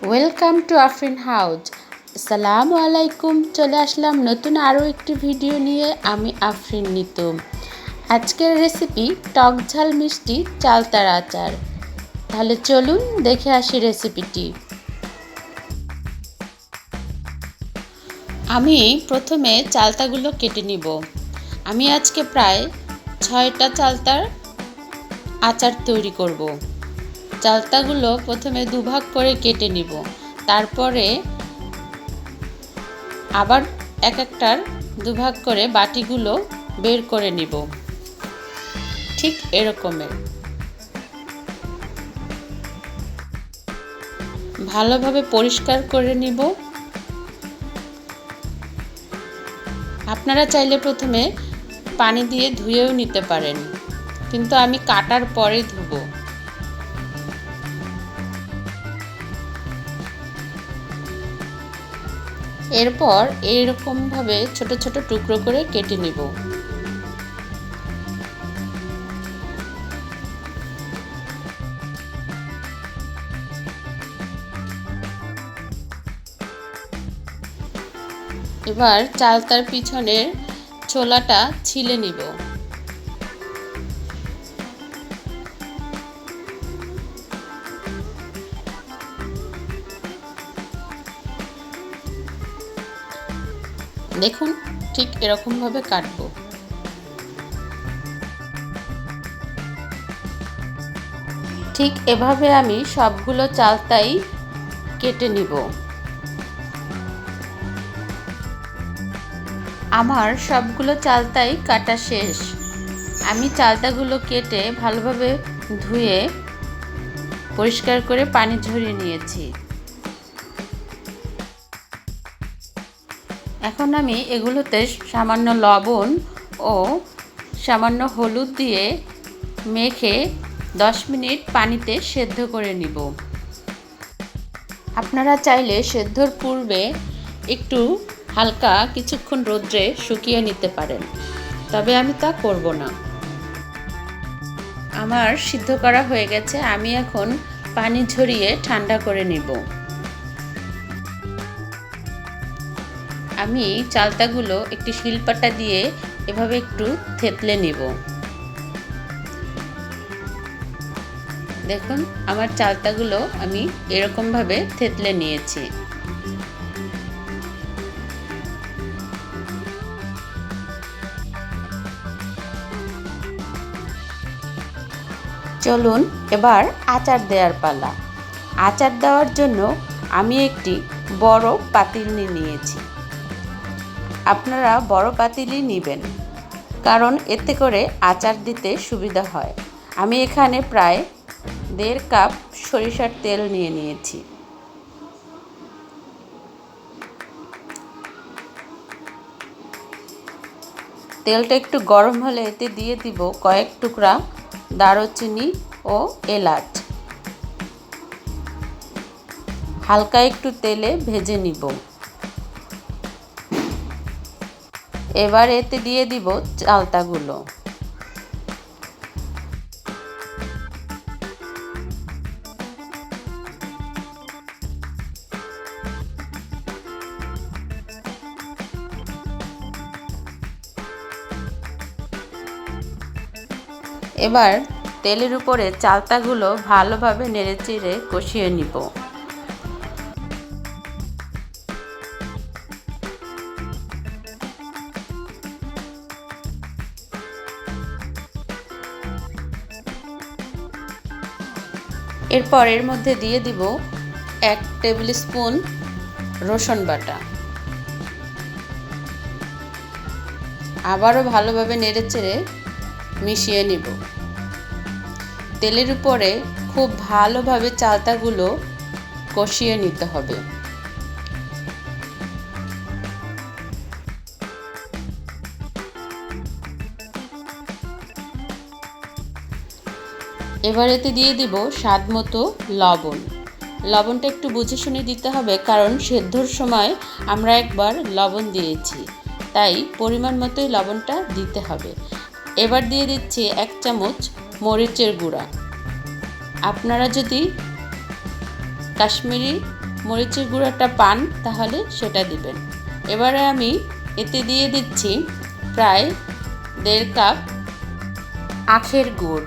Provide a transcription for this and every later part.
Welcome to Afrin house. আসসালামু আলাইকুম। চলে আসলাম নতুন আরও একটি ভিডিও নিয়ে। আমি আফরিন নিতু। আজকের রেসিপি টক ঝাল মিষ্টি চালতার আচার। তাহলে চলুন দেখে আসি রেসিপিটি। আমি প্রথমে চালতাগুলো কেটে নিব। আমি আজকে প্রায় 6টা চালতার আচার তৈরি করব। চালতাগুলো প্রথমে দুভাগ করে কেটে নিব, তারপরে আবার এক একটার দুভাগ করে বাটিগুলো বের করে নিব, ঠিক এরকমের। ভালোভাবে পরিষ্কার করে নিব। আপনারা চাইলে প্রথমে পানি দিয়ে ধুয়েও নিতে পারেন, কিন্তু আমি কাটার পরে ধুবো। এরপর এইরকমভাবে ছোট ছোট টুকরো করে কেটে নিব। এবার চালতার পিছনের ছোলাটা ছিলে নিব। দেখুন, ঠিক এরকমভাবে কাটবো। ঠিক এভাবে আমি সবগুলো চালতাই কেটে নিব। আমার সবগুলো চালতাই কাটা শেষ। আমি চালতাগুলো কেটে ভালোভাবে ধুয়ে পরিষ্কার করে পানি ঝরিয়ে নিয়েছি। এখন আমি এগুলোতে সামান্য লবণ ও সামান্য হলুদ দিয়ে মেখে 10 মিনিট পানিতে সেদ্ধ করে নিব। আপনারা চাইলে সেদ্ধর পূর্বে একটু হালকা কিছুক্ষণ রোদ্রে শুকিয়ে নিতে পারেন, তবে আমি তা করব না। আমার সিদ্ধ করা হয়ে গেছে। আমি এখন পানি ঝরিয়ে ঠান্ডা করে নিব। আমি চালতাগুলো একটি শিলপাটা দিয়ে এভাবে একটু থেতলে নিব। দেখুন, আমার চালতাগুলো আমি এরকমভাবে থেতলে নিয়েছি। চলুন এবার আচার দেওয়ার পালা। আচার দেওয়ার জন্য আমি একটি বড় পাতিল নিয়েছি। আপনারা বড় পাতিলই নেবেন, কারণ এতে করে আচার দিতে সুবিধা হয়। আমি এখানে প্রায় 1.5 কাপ সরিষার তেল নিয়েছি। তেলটা একটু গরম হলে এতে দিয়ে দিব কয়েক টুকরা দারুচিনি ও এলাচ। হালকা একটু তেলে ভেজে নিব। এবার এতে দিয়ে দিব চালতাগুলো। এবার তেলের উপরে চালতাগুলো ভালোভাবে নেড়েচেড়ে কষিয়ে নিব। এরপর এর মধ্যে দিয়ে দিব 1 টেবিল স্পুন রসুন বাটা। আবারও ভালোভাবে নেড়েচেড়ে মিশিয়ে নিব। তেলের উপরে খুব ভালোভাবে চালতাগুলো কষিয়ে নিতে হবে। এবার এতে দিয়ে দিব স্বাদমতো লবণ। লবণটা একটু বুঝে শুনে দিতে হবে, কারণ সেদ্ধর সময় আমরা একবার লবণ দিয়েছি, তাই পরিমাণ মতোই লবণটা দিতে হবে। এবার দিয়ে দিচ্ছি 1 চামচ মরিচের গুঁড়া। আপনারা যদি কাশ্মীরি মরিচের গুঁড়াটা পান তাহলে সেটা দিবেন। এবারে আমি এতে দিয়ে দিচ্ছি প্রায় 1.5 কাপ আখের গুড়।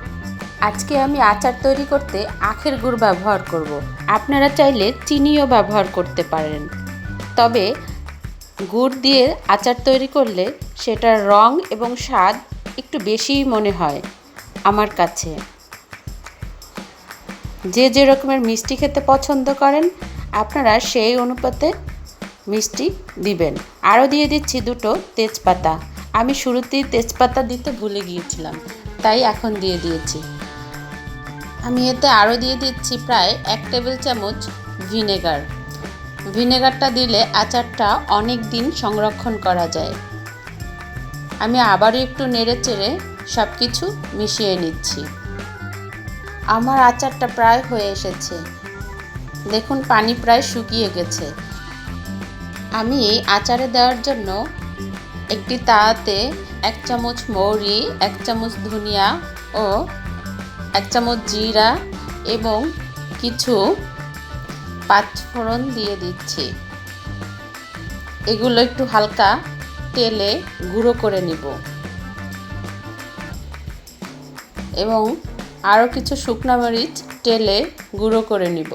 আজকে আমি আচার তৈরি করতে আখের গুড় ব্যবহার করব। আপনারা চাইলে চিনিও ব্যবহার করতে পারেন, তবে গুড় দিয়ে আচার তৈরি করলে সেটার রং এবং স্বাদ একটু বেশিই মনে হয় আমার কাছে। যে যে রকমের মিষ্টি খেতে পছন্দ করেন আপনারা সেই অনুপাতে মিষ্টি দিবেন। আরও দিয়ে দিচ্ছি 2টো তেজপাতা। আমি শুরুতেই তেজপাতা দিতে ভুলে গিয়েছিলাম, তাই এখন দিয়ে দিয়েছি। আমি এতে আরও দিয়ে দিচ্ছি প্রায় 1 টেবিল চামচ ভিনেগার। ভিনেগারটা দিলে আচারটা অনেক দিন সংরক্ষণ করা যায়। আমি আবারও একটু নেড়েচেড়ে সব কিছু মিশিয়ে নিচ্ছি। আমার আচারটা প্রায় হয়ে এসেছে, দেখুন পানি প্রায় শুকিয়ে গেছে। আমি আচারে দেওয়ার জন্য একটি তাওয়াতে 1 চামচ মৌরি, 1 চামচ ধনিয়া ও 1 চামচ জিরা এবং কিছু পাঁচফোড়ন দিয়ে দিচ্ছি। এগুলো একটু হালকা তেলে গুঁড়ো করে নিব এবং আরও কিছু শুকনো মরিচ তেলে গুঁড়ো করে নিব।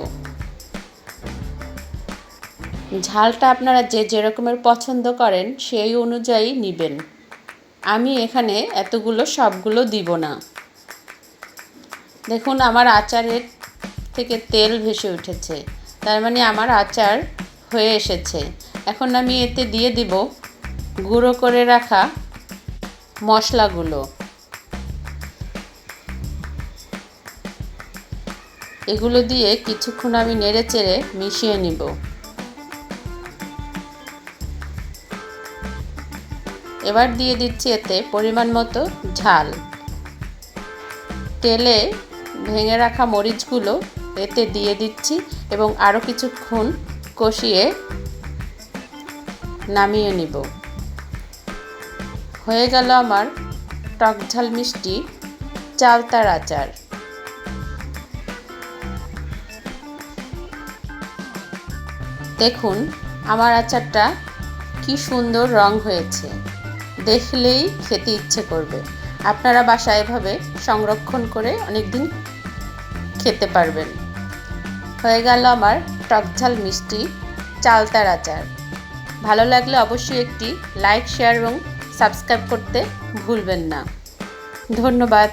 ঝালটা আপনারা যে যেরকমের পছন্দ করেন সেই অনুযায়ী নেবেন। আমি এখানে এতগুলো সবগুলো দিব না। দেখুন আমার আচারের থেকে তেল ভেসে উঠেছে, তার মানে আমার আচার হয়ে এসেছে। এখন আমি এতে দিয়ে দিব গুঁড়ো করে রাখা মশলাগুলো। এগুলো দিয়ে কিছুক্ষণ আমি নেড়েচেড়ে মিশিয়ে নিব। এবার দিয়ে দিচ্ছি এতে পরিমাণ মতো ঝাল। তেলে ভেঙে রাখা মরিচগুলো এতে দিয়ে দিচ্ছি এবং আরও কিছুক্ষণ কষিয়ে নামিয়ে নিব। হয়ে গেল আমার টক ঝাল মিষ্টি চালতার আচার। দেখুন আমার আচারটা কি সুন্দর রং হয়েছে, দেখলেই খেতে ইচ্ছে করবে। আপনারা বাসায় এভাবে সংরক্ষণ করে অনেক দিন খেতে পারবেন। হয়ে গেল আমার টক ঝাল মিষ্টি চালতার আচার। ভালো লাগলে অবশ্যই একটি লাইক, শেয়ার এবং সাবস্ক্রাইব করতে ভুলবেন না। ধন্যবাদ।